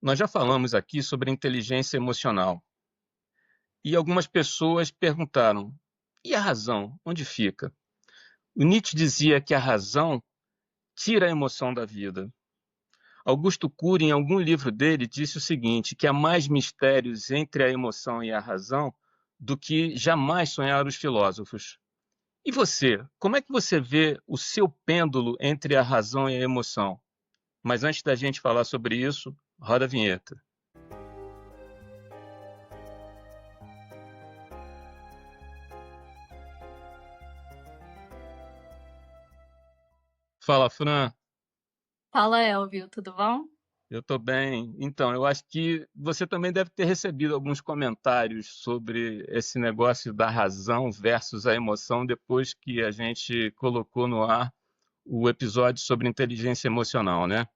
Nós já falamos aqui sobre inteligência emocional e algumas pessoas perguntaram: e a razão? Onde fica? O Nietzsche dizia que a razão tira a emoção da vida. Augusto Cury, em algum livro dele, disse o seguinte: que há mais mistérios entre a emoção e a razão do que jamais sonharam os filósofos. E você, como é que você vê o seu pêndulo entre a razão e a emoção? Mas antes da gente falar sobre isso, roda a vinheta. Fala, Fran. Fala, Elvio, tudo bom? Eu estou bem. Então, eu acho que você também deve ter recebido alguns comentários sobre esse negócio da razão versus a emoção depois que a gente colocou no ar o episódio sobre inteligência emocional, né?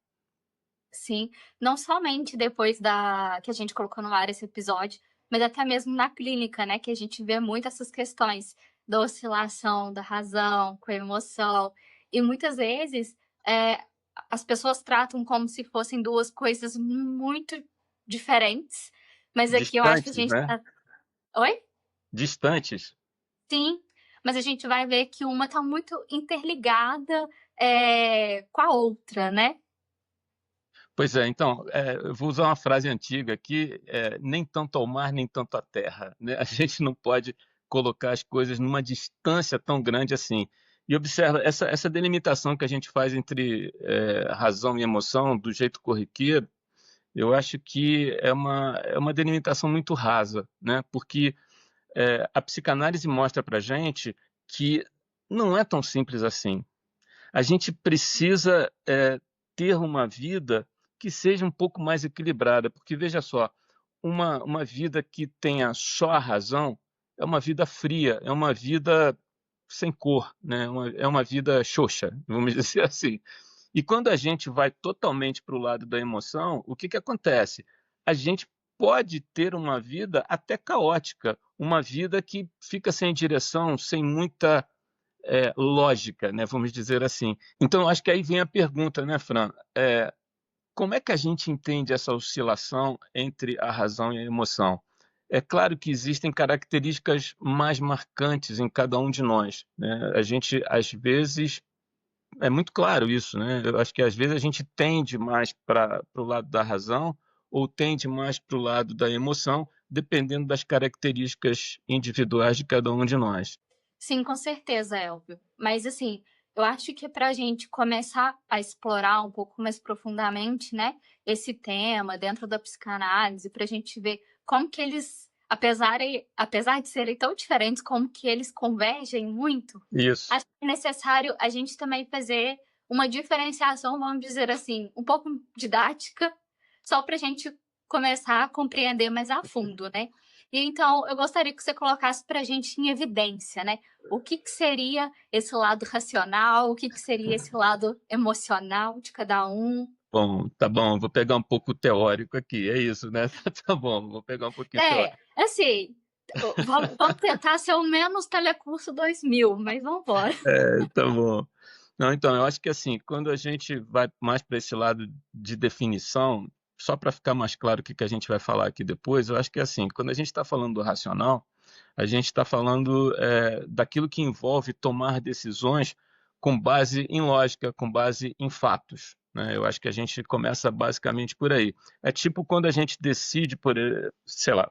Sim, não somente depois da que a gente colocou no ar esse episódio, mas até mesmo na clínica, né, que a gente vê muito essas questões da oscilação da razão com a emoção, e muitas vezes é, as pessoas tratam como se fossem duas coisas muito diferentes, mas aqui eu acho que a Distantes, gente né? tá... Oi? Distantes. Sim, mas a gente vai ver que uma tá muito interligada com a outra, né? Pois é, então, eu vou usar uma frase antiga aqui, nem tanto ao mar, nem tanto à terra, né? A gente não pode colocar as coisas numa distância tão grande assim. E observa, essa delimitação que a gente faz entre razão e emoção, do jeito corriqueiro, eu acho que é uma delimitação muito rasa, né? Porque a psicanálise mostra para gente que não é tão simples assim. A gente precisa ter uma vida que seja um pouco mais equilibrada, porque veja só, uma vida que tenha só a razão é uma vida fria, é uma vida sem cor, né? É uma vida xoxa, vamos dizer assim. E quando a gente vai totalmente para o lado da emoção, o que acontece? A gente pode ter uma vida até caótica, uma vida que fica sem direção, sem muita lógica, né? Vamos dizer assim. Então, acho que aí vem a pergunta, né, Fran? Como é que a gente entende essa oscilação entre a razão e a emoção? É claro que existem características mais marcantes em cada um de nós, né? A gente, às vezes, é muito claro isso, né? Eu acho que às vezes a gente tende mais para o lado da razão ou tende mais para o lado da emoção, dependendo das características individuais de cada um de nós. Sim, com certeza, Elvio. Mas assim, eu acho que para a gente começar a explorar um pouco mais profundamente, né, esse tema dentro da psicanálise, para a gente ver como que eles, apesar de serem tão diferentes, como que eles convergem muito, Isso. acho que é necessário a gente também fazer uma diferenciação, vamos dizer assim, um pouco didática, só para a gente começar a compreender mais a fundo, né? E então, eu gostaria que você colocasse para a gente em evidência, né? O que que seria esse lado racional, o que que seria esse lado emocional de cada um. Bom, tá bom, vou pegar um pouco teórico aqui, é isso, né? Tá bom, vou pegar um pouquinho teórico. Assim, vamos tentar ser o menos Telecurso 2000, mas vamos embora. Tá bom. Não, então, eu acho que assim, quando a gente vai mais para esse lado de definição, só para ficar mais claro o que a gente vai falar aqui depois, eu acho que assim, quando a gente está falando do racional, a gente está falando daquilo que envolve tomar decisões com base em lógica, com base em fatos, né? Eu acho que a gente começa basicamente por aí. É tipo quando a gente decide, sei lá,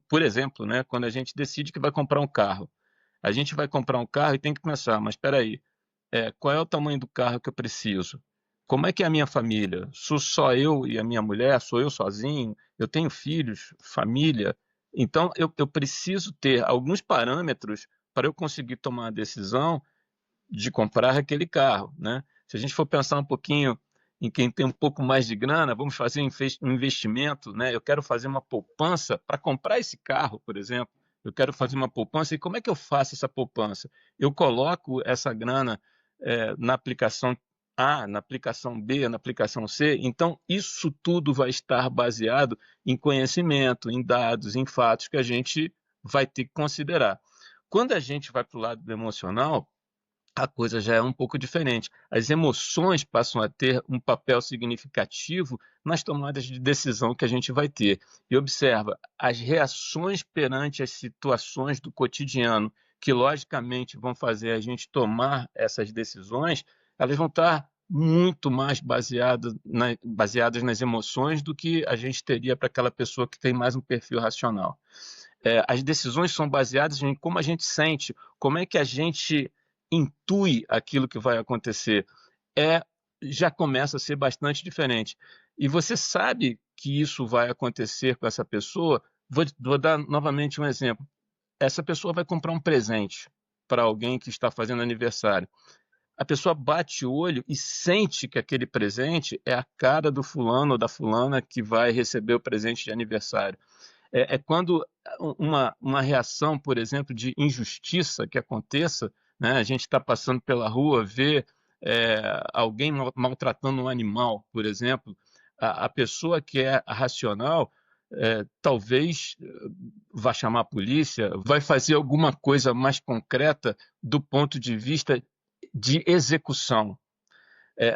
por exemplo, né, quando a gente decide que vai comprar um carro. A gente vai comprar um carro e tem que pensar, mas espera aí, qual é o tamanho do carro que eu preciso? Como é que é a minha família? Sou só eu e a minha mulher? Sou eu sozinho? Eu tenho filhos, família? Então, eu preciso ter alguns parâmetros para eu conseguir tomar a decisão de comprar aquele carro, né? Se a gente for pensar um pouquinho em quem tem um pouco mais de grana, vamos fazer um investimento, né? Eu quero fazer uma poupança para comprar esse carro, por exemplo. Eu quero fazer uma poupança e como é que eu faço essa poupança? Eu coloco essa grana na aplicação A, na aplicação B, na aplicação C. Então, isso tudo vai estar baseado em conhecimento, em dados, em fatos que a gente vai ter que considerar. Quando a gente vai para o lado do emocional, a coisa já é um pouco diferente. As emoções passam a ter um papel significativo nas tomadas de decisão que a gente vai ter. E observa, as reações perante as situações do cotidiano, que logicamente vão fazer a gente tomar essas decisões, elas vão estar muito mais baseadas nas emoções do que a gente teria para aquela pessoa que tem mais um perfil racional. As decisões são baseadas em como a gente sente, como é que a gente intui aquilo que vai acontecer. É, já começa a ser bastante diferente. E você sabe que isso vai acontecer com essa pessoa. Vou dar novamente um exemplo. Essa pessoa vai comprar um presente para alguém que está fazendo aniversário. A pessoa bate o olho e sente que aquele presente é a cara do fulano ou da fulana que vai receber o presente de aniversário. É quando uma reação, por exemplo, de injustiça que aconteça, né? A gente está passando pela rua, vê alguém maltratando um animal, por exemplo, a pessoa que é racional talvez vá chamar a polícia, vai fazer alguma coisa mais concreta do ponto de vista de execução.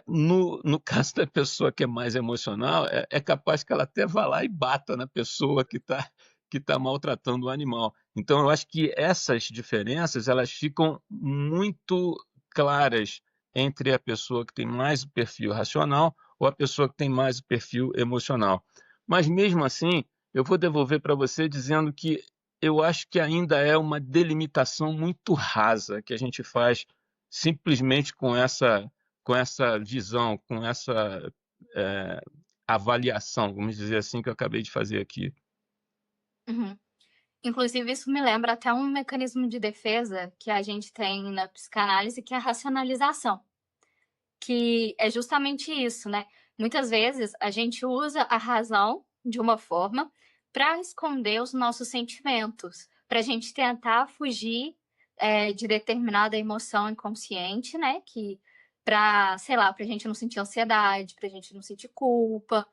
No caso da pessoa que é mais emocional, é capaz que ela até vá lá e bata na pessoa que tá maltratando o animal. Então, eu acho que essas diferenças elas ficam muito claras entre a pessoa que tem mais o perfil racional ou a pessoa que tem mais o perfil emocional. Mas mesmo assim, eu vou devolver para você dizendo que eu acho que ainda é uma delimitação muito rasa que a gente faz simplesmente com essa visão, com essa é, avaliação, vamos dizer assim, que eu acabei de fazer aqui. Uhum. Inclusive, isso me lembra até um mecanismo de defesa que a gente tem na psicanálise, que é a racionalização, que é justamente isso, né? Muitas vezes a gente usa a razão de uma forma para esconder os nossos sentimentos, para a gente tentar fugir de determinada emoção inconsciente, né? Que para, sei lá, para a gente não sentir ansiedade, para a gente não sentir culpa.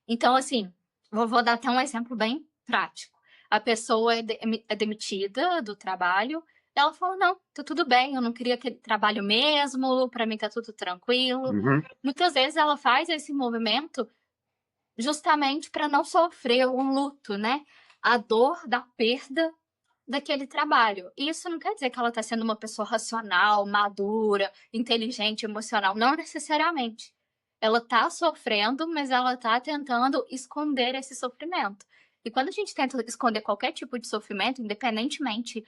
Então, assim, vou dar até um exemplo bem prático. A pessoa é demitida do trabalho. Ela falou: não, tá tudo bem, eu não queria aquele trabalho mesmo, para mim tá tudo tranquilo. Uhum. Muitas vezes ela faz esse movimento justamente para não sofrer um luto, né? A dor da perda daquele trabalho. E isso não quer dizer que ela está sendo uma pessoa racional, madura, inteligente, emocional. Não necessariamente. Ela está sofrendo, mas ela está tentando esconder esse sofrimento. E quando a gente tenta esconder qualquer tipo de sofrimento, independentemente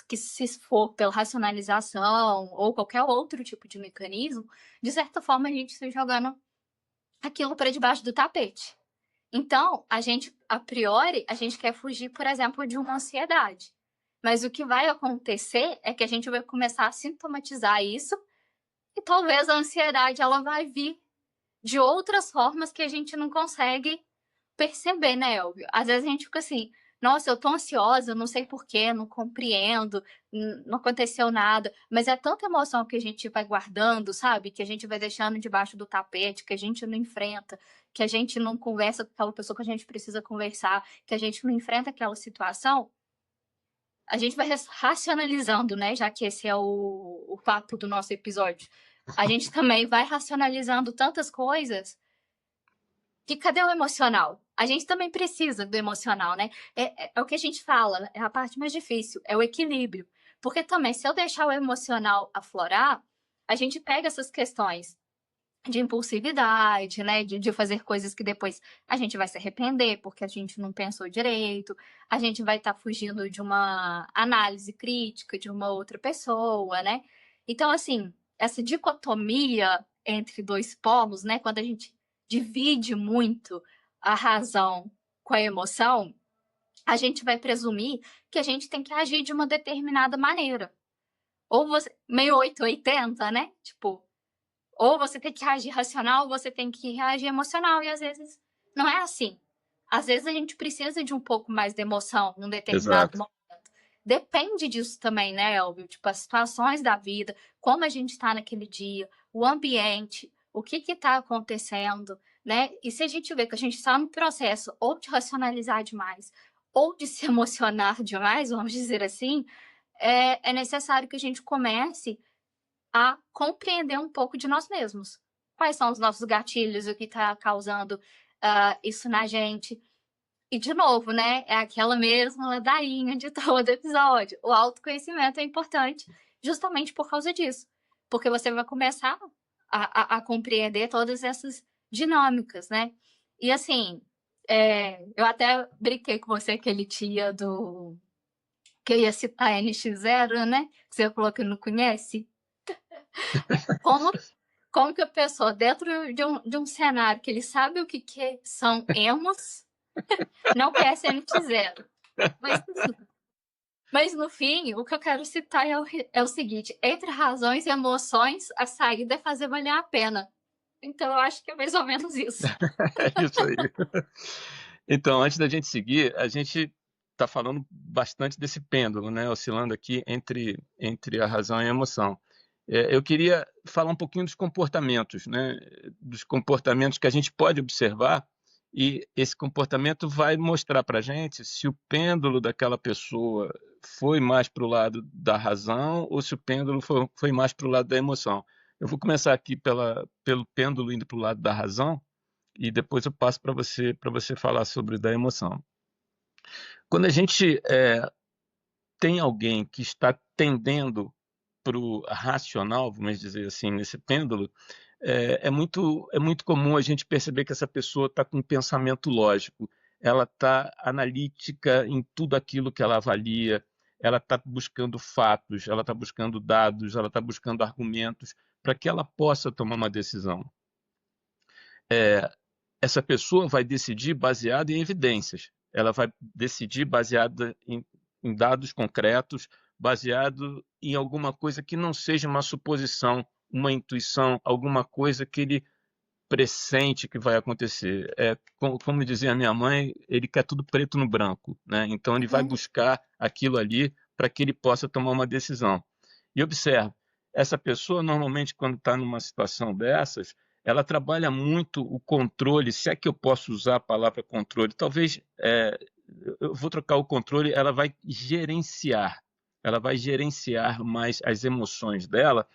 que se for pela racionalização ou qualquer outro tipo de mecanismo, de certa forma a gente está jogando aquilo para debaixo do tapete. Então, a priori, a gente quer fugir, por exemplo, de uma ansiedade. Mas o que vai acontecer é que a gente vai começar a sintomatizar isso e talvez a ansiedade ela vai vir de outras formas que a gente não consegue perceber, né, Elvio? Às vezes a gente fica assim, nossa, eu tô ansiosa, não sei porquê, não compreendo, não aconteceu nada, mas é tanta emoção que a gente vai guardando, sabe? Que a gente vai deixando debaixo do tapete, que a gente não enfrenta, que a gente não conversa com aquela pessoa que a gente precisa conversar, que a gente não enfrenta aquela situação. A gente vai racionalizando, né? Já que esse é o papo do nosso episódio. A gente também vai racionalizando tantas coisas que cadê o emocional? A gente também precisa do emocional, né? É o que a gente fala, é a parte mais difícil, é o equilíbrio. Porque também, se eu deixar o emocional aflorar, a gente pega essas questões de impulsividade, né? De fazer coisas que depois a gente vai se arrepender porque a gente não pensou direito, a gente vai estar fugindo de uma análise crítica de uma outra pessoa, né? Então, assim, essa dicotomia entre dois polos, né? Quando a gente divide muito a razão com a emoção, a gente vai presumir que a gente tem que agir de uma determinada maneira. Ou você, meio 880, né? Tipo, ou você tem que reagir racional, ou você tem que reagir emocional. E às vezes não é assim. Às vezes a gente precisa de um pouco mais de emoção num determinado Exato. momento. Depende disso também, né, Elvio? Tipo, as situações da vida, como a gente está naquele dia, o ambiente, o que está acontecendo, né? E se a gente vê que a gente está no processo ou de racionalizar demais, ou de se emocionar demais, vamos dizer assim, é necessário que a gente comece a compreender um pouco de nós mesmos. Quais são os nossos gatilhos, o que está causando isso na gente. E, de novo, né, é aquela mesma ladainha de todo episódio. O autoconhecimento é importante justamente por causa disso. Porque você vai começar a compreender todas essas dinâmicas, né? E, assim, eu até brinquei com você, aquele tia do... que eu ia citar NX0, né? Que você falou que não conhece. Como, como que a pessoa, dentro de um cenário que ele sabe o que são emos, não conhece NX0. Mas, mas no fim, o que eu quero citar é o seguinte: entre razões e emoções, a saída é fazer valer a pena. Então eu acho que é mais ou menos isso. É isso aí. Então, antes da gente seguir, a gente está falando bastante desse pêndulo, né, oscilando aqui entre a razão e a emoção. Eu queria falar um pouquinho dos comportamentos, né, dos comportamentos que a gente pode observar, e esse comportamento vai mostrar para a gente se o pêndulo daquela pessoa foi mais para o lado da razão ou se o pêndulo foi mais para o lado da emoção. Eu vou começar aqui pelo pêndulo indo para o lado da razão, e depois eu passo para você falar sobre da emoção. Quando a gente tem alguém que está tendendo para o racional, vamos dizer assim, nesse pêndulo, é muito comum a gente perceber que essa pessoa está com um pensamento lógico, ela está analítica em tudo aquilo que ela avalia, ela está buscando fatos, ela está buscando dados, ela está buscando argumentos para que ela possa tomar uma decisão. Essa pessoa vai decidir baseada em evidências, ela vai decidir baseada em dados concretos, baseado em alguma coisa que não seja uma suposição, uma intuição, alguma coisa que ele pressente que vai acontecer. Como dizia a minha mãe, ele quer tudo preto no branco, né? Então ele vai Uhum. buscar aquilo ali para que ele possa tomar uma decisão. E observe, essa pessoa normalmente quando está numa situação dessas, ela trabalha muito o controle, se é que eu posso usar a palavra controle, talvez eu vou trocar o controle, ela vai gerenciar mais as emoções dela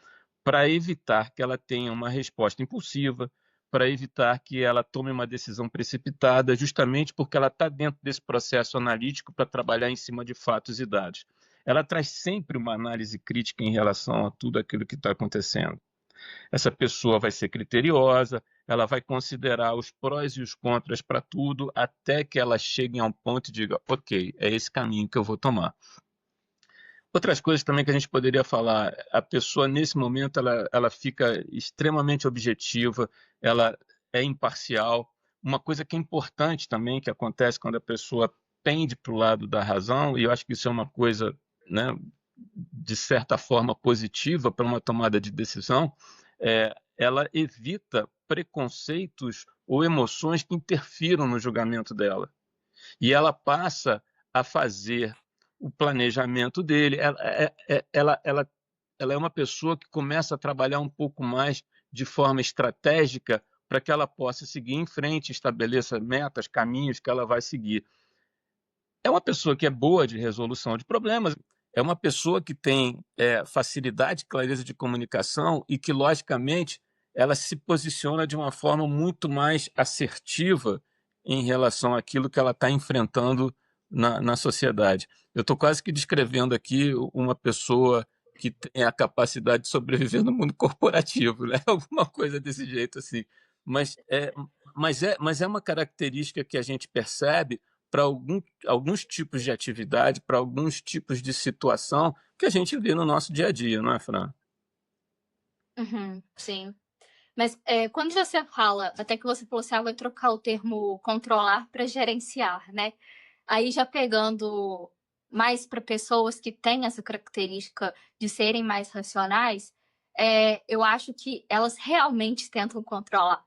para evitar que ela tenha uma resposta impulsiva, para evitar que ela tome uma decisão precipitada, justamente porque ela está dentro desse processo analítico para trabalhar em cima de fatos e dados. Ela traz sempre uma análise crítica em relação a tudo aquilo que está acontecendo. Essa pessoa vai ser criteriosa, ela vai considerar os prós e os contras para tudo, até que ela chegue a um ponto e diga: ok, é esse caminho que eu vou tomar. Outras coisas também que a gente poderia falar, a pessoa nesse momento ela fica extremamente objetiva, ela é imparcial. Uma coisa que é importante também, que acontece quando a pessoa pende para o lado da razão, e eu acho que isso é uma coisa, né, de certa forma positiva para uma tomada de decisão, ela evita preconceitos ou emoções que interfiram no julgamento dela. E ela passa a fazer o planejamento dele. Ela é uma pessoa que começa a trabalhar um pouco mais de forma estratégica para que ela possa seguir em frente, estabeleça metas, caminhos que ela vai seguir. É uma pessoa que é boa de resolução de problemas, é uma pessoa que tem facilidade, clareza de comunicação e que, logicamente, ela se posiciona de uma forma muito mais assertiva em relação àquilo que ela está enfrentando na sociedade. Eu estou quase que descrevendo aqui uma pessoa que tem a capacidade de sobreviver no mundo corporativo, né? Alguma coisa desse jeito assim. Mas mas é uma característica que a gente percebe para alguns tipos de atividade, para alguns tipos de situação que a gente vê no nosso dia a dia, não é, Fran? Uhum, sim. Mas quando você fala, até que você falou assim, vai trocar o termo controlar para gerenciar, né? Aí já pegando mais para pessoas que têm essa característica de serem mais racionais, eu acho que elas realmente tentam controlar.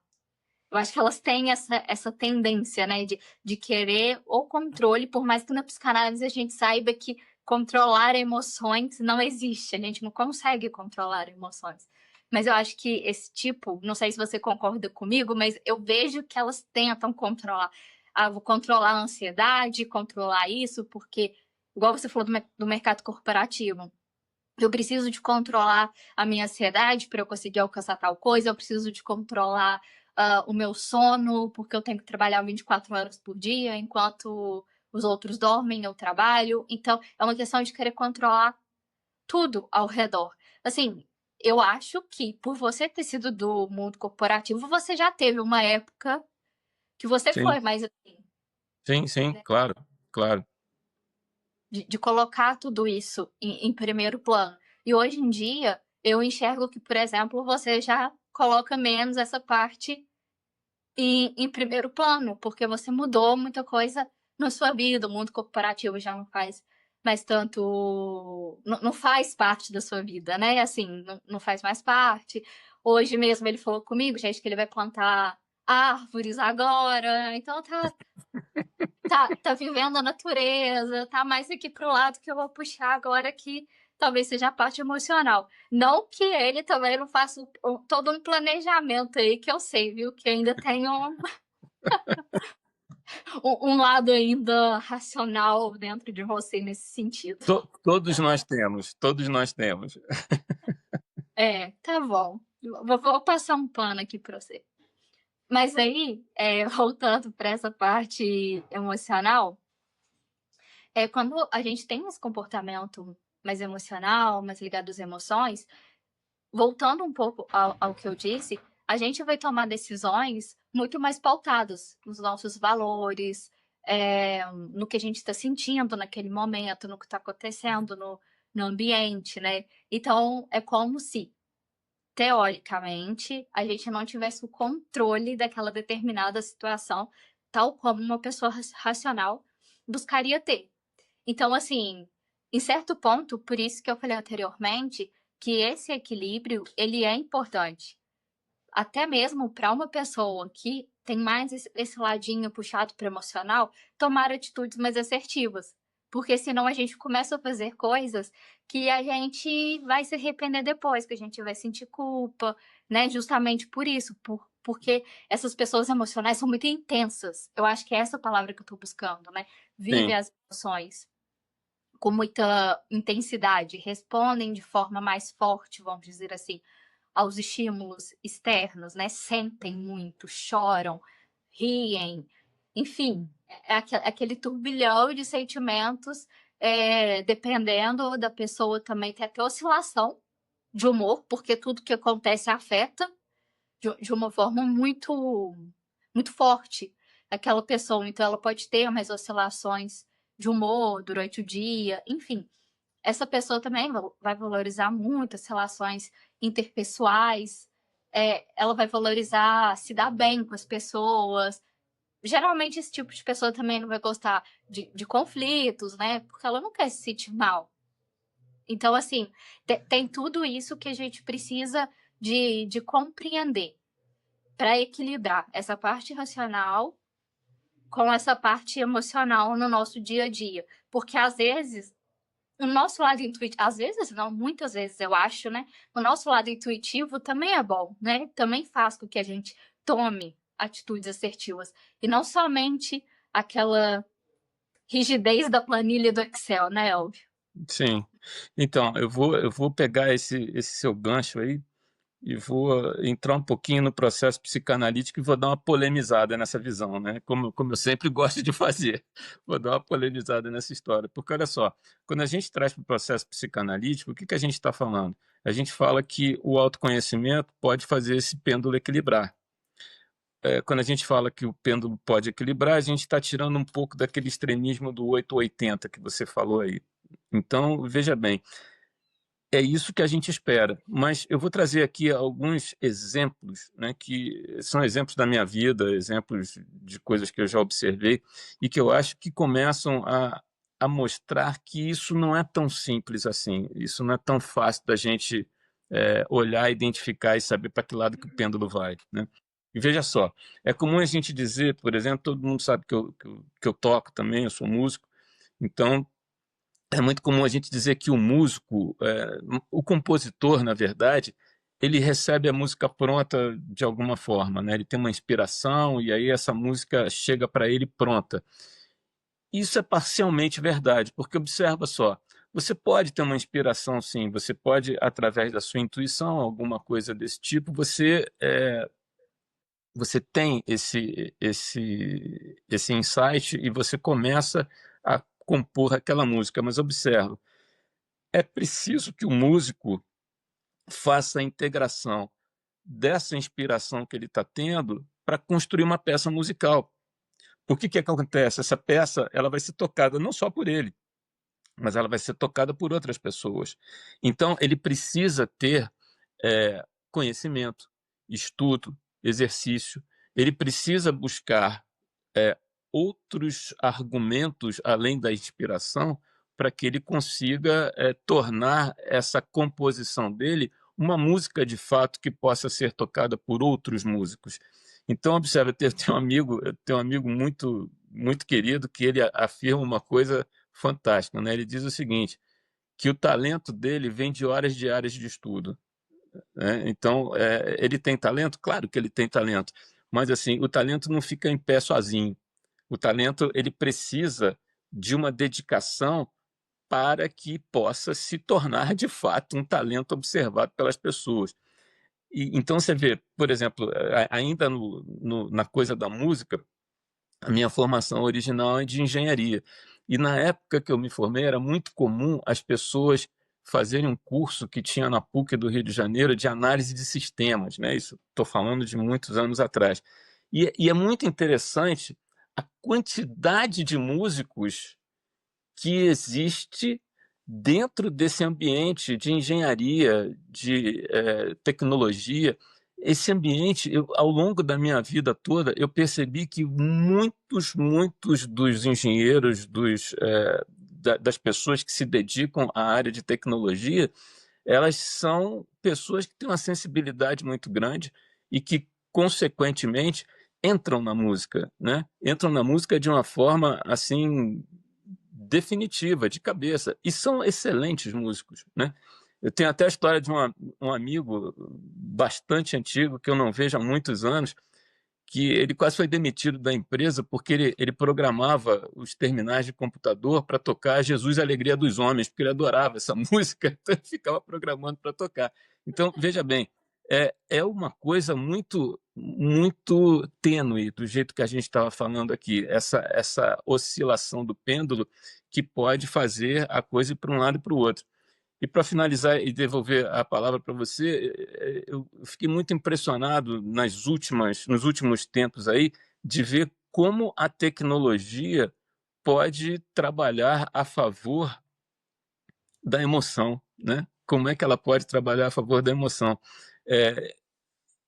Eu acho que elas têm essa tendência, né, de querer o controle, por mais que na psicanálise a gente saiba que controlar emoções não existe, a gente não consegue controlar emoções. Mas eu acho que esse tipo, não sei se você concorda comigo, mas eu vejo que elas tentam controlar. Ah, vou controlar a ansiedade, controlar isso, porque, igual você falou do mercado corporativo, Eu preciso de controlar a minha ansiedade para eu conseguir alcançar tal coisa, eu preciso de controlar o meu sono, porque eu tenho que trabalhar 24 horas por dia, enquanto os outros dormem, eu trabalho. Então, é uma questão de querer controlar tudo ao redor. Assim, eu acho que por você ter sido do mundo corporativo, você já teve uma época que você Sim, foi mais assim, sim, sim, né? claro, claro. De colocar tudo isso em primeiro plano. E hoje em dia, eu enxergo que, por exemplo, você já coloca menos essa parte em primeiro plano, porque você mudou muita coisa na sua vida, o mundo corporativo já não faz mais tanto. Não faz parte da sua vida, né? Assim, não faz mais parte. Hoje mesmo ele falou comigo, gente, que ele vai plantar árvores agora, então tá vivendo a natureza, tá mais aqui pro lado que eu vou puxar agora que talvez seja a parte emocional. Não que ele também não faça todo um planejamento aí que eu sei, viu? Que ainda tem um lado ainda racional dentro de você nesse sentido. Todos nós temos, todos nós temos. É, tá bom. Vou passar um pano aqui pra você. Mas aí, voltando para essa parte emocional, quando a gente tem esse comportamento mais emocional, mais ligado às emoções, voltando um pouco ao que eu disse, a gente vai tomar decisões muito mais pautadas nos nossos valores, no que a gente está sentindo naquele momento, no que está acontecendo no ambiente, né? Então, é como se, teoricamente, a gente não tivesse o controle daquela determinada situação, tal como uma pessoa racional buscaria ter. Então, assim, em certo ponto, por isso que eu falei anteriormente, que esse equilíbrio, ele é importante. Até mesmo para uma pessoa que tem mais esse ladinho puxado para emocional, tomar atitudes mais assertivas. Porque senão a gente começa a fazer coisas que a gente vai se arrepender depois, que a gente vai sentir culpa, né? Justamente por isso, porque essas pessoas emocionais são muito intensas. Eu acho que é essa palavra que eu estou buscando, né? Vive Sim, as emoções com muita intensidade, respondem de forma mais forte, vamos dizer assim, aos estímulos externos, né? Sentem muito, choram, riem, enfim, aquele turbilhão de sentimentos, dependendo da pessoa também tem até oscilação de humor, porque tudo que acontece afeta de uma forma muito forte aquela pessoa. Então, ela pode ter umas oscilações de humor durante o dia, enfim. Essa pessoa também vai valorizar muito as relações interpessoais, ela vai valorizar se dar bem com as pessoas. Geralmente, esse tipo de pessoa também não vai gostar de conflitos, né? Porque ela não quer se sentir mal. Então, assim, tem tudo isso que a gente precisa de compreender para equilibrar essa parte racional com essa parte emocional no nosso dia a dia. Porque às vezes o nosso lado intuitivo, às vezes não, muitas vezes eu acho, né? O nosso lado intuitivo também é bom, né? Também faz com que a gente tome atitudes assertivas. E não somente aquela rigidez da planilha do Excel, né, Elvio? sim. Então, eu vou pegar esse seu gancho aí e vou entrar um pouquinho no processo psicanalítico e vou dar uma polemizada nessa visão, né? Como eu sempre gosto de fazer. Vou dar uma polemizada nessa história. Porque, olha só, quando a gente traz para o processo psicanalítico, o que que a gente está falando? A gente fala que o autoconhecimento pode fazer esse pêndulo equilibrar. Quando a gente fala que o pêndulo pode equilibrar, a gente está tirando um pouco daquele extremismo do 8 ou 80 que você falou aí. Então, veja bem, é isso que a gente espera. Mas eu vou trazer aqui alguns exemplos, né, que são exemplos da minha vida, exemplos de coisas que eu já observei e que eu acho que começam a mostrar que isso não é tão simples assim. Isso não é tão fácil da gente olhar, identificar e saber para que lado que o pêndulo vai, né? E veja só, é comum a gente dizer, por exemplo, todo mundo sabe que eu toco também, eu sou músico, então é muito comum a gente dizer que o músico, o compositor, na verdade, ele recebe a música pronta de alguma forma, né? Ele tem uma inspiração e aí essa música chega para ele pronta. Isso é parcialmente verdade, porque observa só, Você pode ter uma inspiração, sim, você pode, através da sua intuição, alguma coisa desse tipo, você tem esse insight e você começa a compor aquela música. Mas observa, é preciso que o músico faça a integração dessa inspiração que ele está tendo para construir uma peça musical. Por que acontece? Essa peça ela vai ser tocada não só por ele, mas ela vai ser tocada por outras pessoas. Então, ele precisa ter conhecimento, estudo, exercício. Ele precisa buscar é, outros argumentos além da inspiração para que ele consiga tornar essa composição dele uma música de fato que possa ser tocada por outros músicos. Então, observe, eu tenho um amigo muito, muito querido que ele afirma uma coisa fantástica, né? Ele diz o seguinte, que o talento dele vem de horas diárias de estudo, né? Então, ele tem talento? Claro que ele tem talento, mas assim, o talento não fica em pé sozinho. O talento ele precisa de uma dedicação para que possa se tornar de fato um talento observado pelas pessoas. Então você vê, por exemplo, ainda na coisa da música, a minha formação original é de engenharia. E na época que eu me formei, era muito comum as pessoas fazerem um curso que tinha na PUC do Rio de Janeiro de análise de sistemas, né? Isso estou falando de muitos anos atrás. E é muito interessante a quantidade de músicos que existe dentro desse ambiente de engenharia, de tecnologia. Esse ambiente, ao longo da minha vida toda, eu percebi que muitos dos engenheiros, das pessoas que se dedicam à área de tecnologia, elas são pessoas que têm uma sensibilidade muito grande e que, consequentemente, entram na música, né? Entram na música de uma forma assim definitiva, de cabeça, e são excelentes músicos, né? Eu tenho até a história de um amigo bastante antigo, que eu não vejo há muitos anos, que ele quase foi demitido da empresa porque ele programava os terminais de computador para tocar Jesus, a Alegria dos Homens, porque ele adorava essa música, então ele ficava programando para tocar. Então, veja bem, é uma coisa muito, muito tênue, do jeito que a gente estava falando aqui, essa oscilação do pêndulo que pode fazer a coisa ir para um lado e para o outro. E para finalizar e devolver a palavra para você, eu fiquei muito impressionado nos últimos tempos aí, de ver como a tecnologia pode trabalhar a favor da emoção, né? Como é que ela pode trabalhar a favor da emoção? É,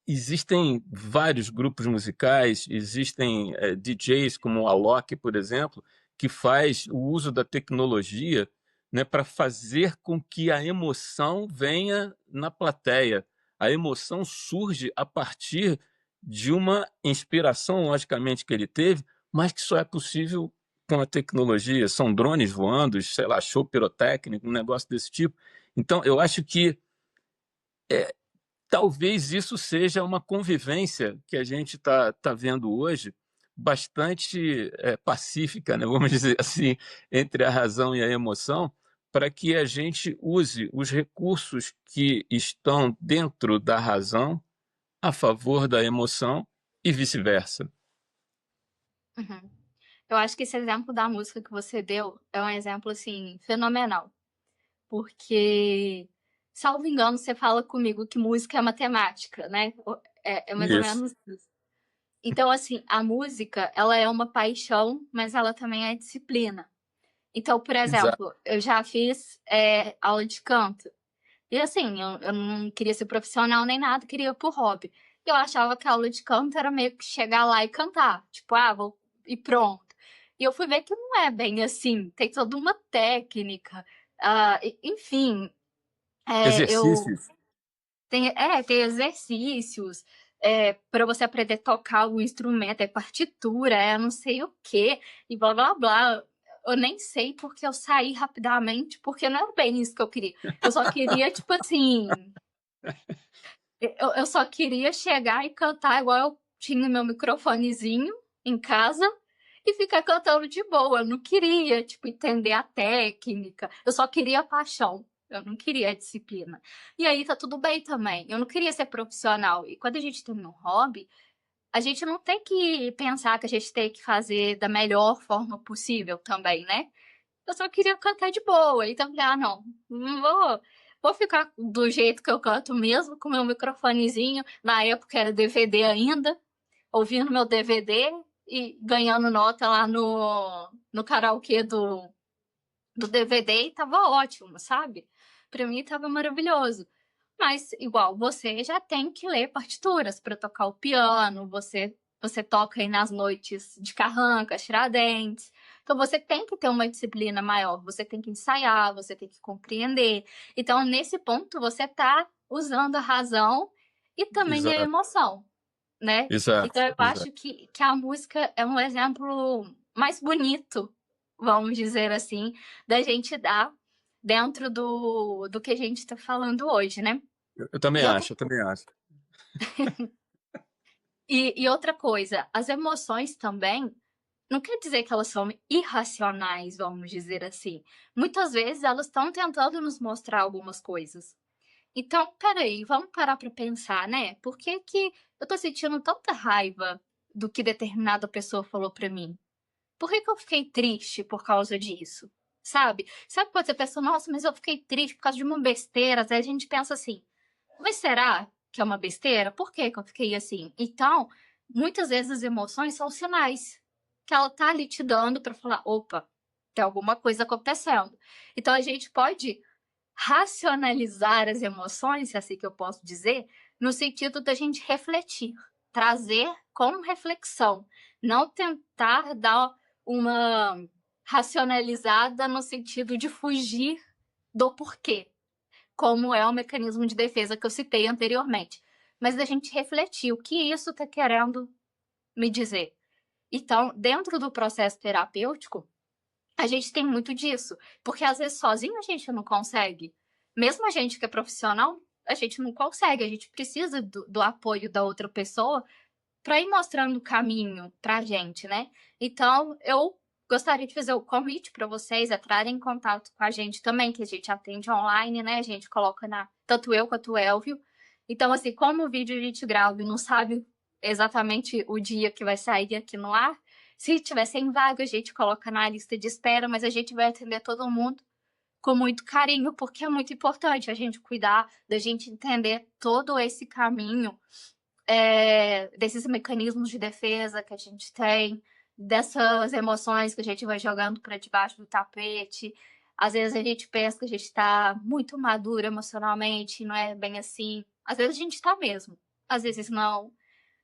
existem vários grupos musicais, existem DJs como o Alok, por exemplo, que faz o uso da tecnologia, né, para fazer com que a emoção venha na plateia. A emoção surge a partir de uma inspiração, logicamente, que ele teve, mas que só é possível com a tecnologia. São drones voando, sei lá, show pirotécnico, um negócio desse tipo. Então, eu acho que talvez isso seja uma convivência que a gente tá vendo hoje bastante pacífica, né? Vamos dizer assim, entre a razão e a emoção, para que a gente use os recursos que estão dentro da razão a favor da emoção e vice-versa. Uhum. Eu acho que esse exemplo da música que você deu é um exemplo, assim, fenomenal, porque, salvo engano, você fala comigo que música é matemática, né? É mais ou Isso, menos isso. Então, assim, a música, ela é uma paixão, mas ela também é disciplina. Então, por exato. exemplo, eu já fiz aula de canto. E assim, eu não queria ser profissional nem nada, queria por hobby. Eu achava que a aula de canto era meio que chegar lá e cantar. Tipo, vou e pronto. E eu fui ver que não é bem assim. Tem toda uma técnica. Enfim, eu Exercícios. tem exercícios para você aprender a tocar o instrumento, é partitura, é não sei o quê, e blá blá blá. Eu nem sei porque eu saí rapidamente, porque não era bem isso que eu queria. Eu só queria, tipo assim. Eu só queria chegar e cantar igual eu tinha meu microfonezinho em casa e ficar cantando de boa. Eu não queria, tipo, entender a técnica. Eu só queria a paixão. Eu não queria a disciplina. E aí tá tudo bem também. Eu não queria ser profissional. E quando a gente tem um hobby, a gente não tem que pensar que a gente tem que fazer da melhor forma possível também, né? Eu só queria cantar de boa. Então, eu falei, ah, não, não vou ficar do jeito que eu canto mesmo, com meu microfonezinho. Na época era DVD ainda, ouvindo meu DVD e ganhando nota lá no karaokê do DVD e tava ótimo, sabe? Pra mim tava maravilhoso. Mas, igual, você já tem que ler partituras para tocar o piano, você toca aí nas noites de carranca, tiradentes. Então, você tem que ter uma disciplina maior, você tem que ensaiar, você tem que compreender. Então, nesse ponto, você tá usando a razão e também a Exato, emoção, né? exato, Então, eu exato. acho que a música é um exemplo mais bonito, vamos dizer assim, da gente dar dentro do que a gente está falando hoje, né? Eu também E outra, acho, eu também acho. e outra coisa, as emoções também não quer dizer que elas são irracionais, vamos dizer assim. Muitas vezes elas estão tentando nos mostrar algumas coisas. Então, peraí, vamos parar para pensar, né? Por que que eu tô sentindo tanta raiva do que determinada pessoa falou para mim? Por que que eu fiquei triste por causa disso? Sabe? Sabe quando você pensa, nossa, mas eu fiquei triste por causa de uma besteira? Às vezes a gente pensa assim, mas será que é uma besteira? Por que que eu fiquei assim? Então, muitas vezes as emoções são sinais que ela tá ali te dando para falar, opa, tem alguma coisa acontecendo. Então a gente pode racionalizar as emoções, se é assim que eu posso dizer, no sentido da gente refletir, trazer com reflexão, não tentar dar uma racionalizada no sentido de fugir do porquê, como é o mecanismo de defesa que eu citei anteriormente, mas da gente refletir o que isso está querendo me dizer. Então, dentro do processo terapêutico, a gente tem muito disso, porque às vezes sozinho a gente não consegue. Mesmo a gente que é profissional, a gente não consegue, a gente precisa do apoio da outra pessoa para ir mostrando o caminho para a gente, né? Então, eu gostaria de fazer o convite para vocês entrarem em contato com a gente também, que a gente atende online, né? A gente coloca tanto eu quanto o Elvio. Então, assim, como o vídeo a gente grava e não sabe exatamente o dia que vai sair aqui no ar, se tiver sem vaga, a gente coloca na lista de espera, mas a gente vai atender todo mundo com muito carinho, porque é muito importante a gente cuidar, da gente entender todo esse caminho desses mecanismos de defesa que a gente tem, dessas emoções que a gente vai jogando para debaixo do tapete. Às vezes a gente pensa que a gente está muito maduro emocionalmente, não é bem assim. Às vezes a gente está mesmo, às vezes não.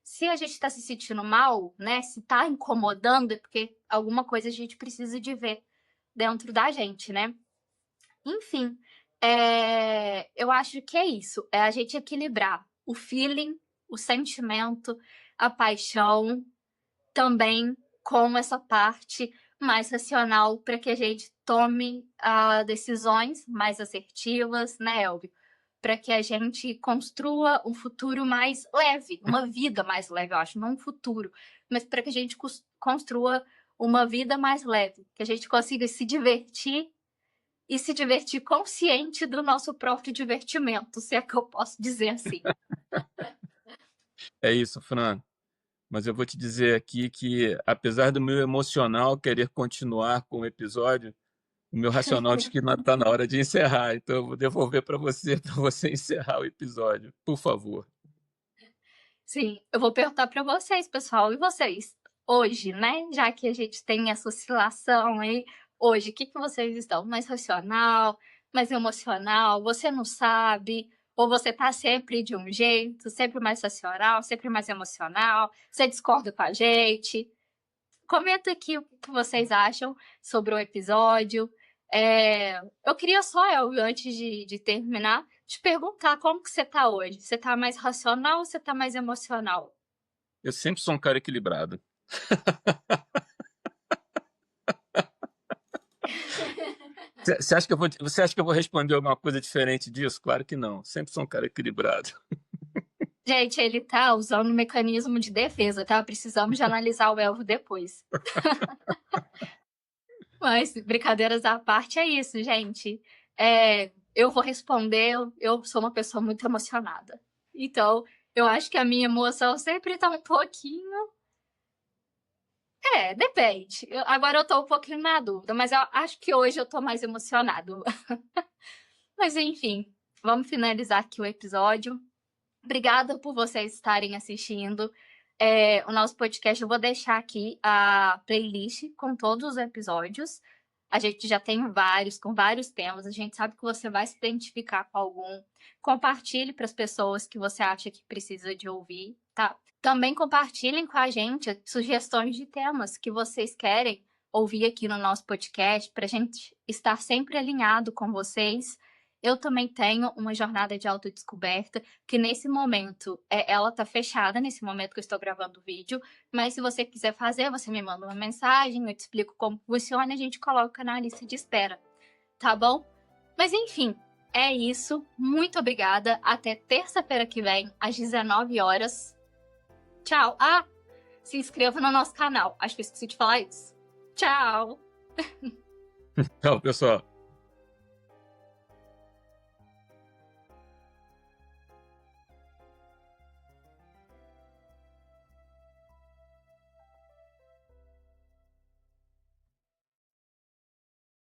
Se a gente está se sentindo mal, né? Se está incomodando, é porque alguma coisa a gente precisa de ver dentro da gente, né? Enfim, eu acho que é isso. É a gente equilibrar o feeling, o sentimento, a paixão, também com essa parte mais racional para que a gente tome decisões mais assertivas, né, Elvio? Para que a gente construa um futuro mais leve, uma vida mais leve, eu acho, não um futuro, mas para que a gente construa uma vida mais leve, que a gente consiga se divertir e se divertir consciente do nosso próprio divertimento, se é que eu posso dizer assim. É isso, Fran. Mas eu vou te dizer aqui que, apesar do meu emocional querer continuar com o episódio, o meu racional diz que está na hora de encerrar. Então eu vou devolver para você, para você encerrar o episódio, por favor. Sim, eu vou perguntar para vocês, pessoal, e vocês? Hoje, né? Já que a gente tem essa oscilação aí, hoje, o que que vocês estão? Mais racional, mais emocional? Você não sabe? Ou você tá sempre de um jeito, sempre mais racional, sempre mais emocional? Você discorda com a gente? Comenta aqui o que vocês acham sobre o episódio. Eu queria só, Elvio, antes de terminar, te perguntar como que você tá hoje. Você tá mais racional ou você tá mais emocional? Eu sempre sou um cara equilibrado. Você acha que eu vou responder alguma coisa diferente disso? Claro que não. Sempre sou um cara equilibrado. Gente, ele tá usando um mecanismo de defesa, tá? Precisamos de analisar o Elvo depois. Mas, brincadeiras à parte, é isso, gente. Eu vou responder, eu sou uma pessoa muito emocionada. Então, eu acho que a minha emoção sempre tá um pouquinho. Depende. Agora eu tô um pouquinho na dúvida, mas eu acho que hoje eu tô mais emocionado. Mas enfim, vamos finalizar aqui o episódio. Obrigada por vocês estarem assistindo o nosso podcast. Eu vou deixar aqui a playlist com todos os episódios. A gente já tem vários, com vários temas. A gente sabe que você vai se identificar com algum. Compartilhe para as pessoas que você acha que precisa de ouvir, tá? Também compartilhem com a gente sugestões de temas que vocês querem ouvir aqui no nosso podcast, para a gente estar sempre alinhado com vocês. Eu também tenho uma jornada de autodescoberta, que nesse momento, ela tá fechada, nesse momento que eu estou gravando o vídeo, mas se você quiser fazer, você me manda uma mensagem, eu te explico como funciona e a gente coloca na lista de espera, tá bom? Mas enfim, é isso. Muito obrigada. Até terça-feira que vem, às 19 horas. Tchau. Ah, se inscreva no nosso canal. Acho que eu esqueci de falar isso. Tchau. Tchau, pessoal.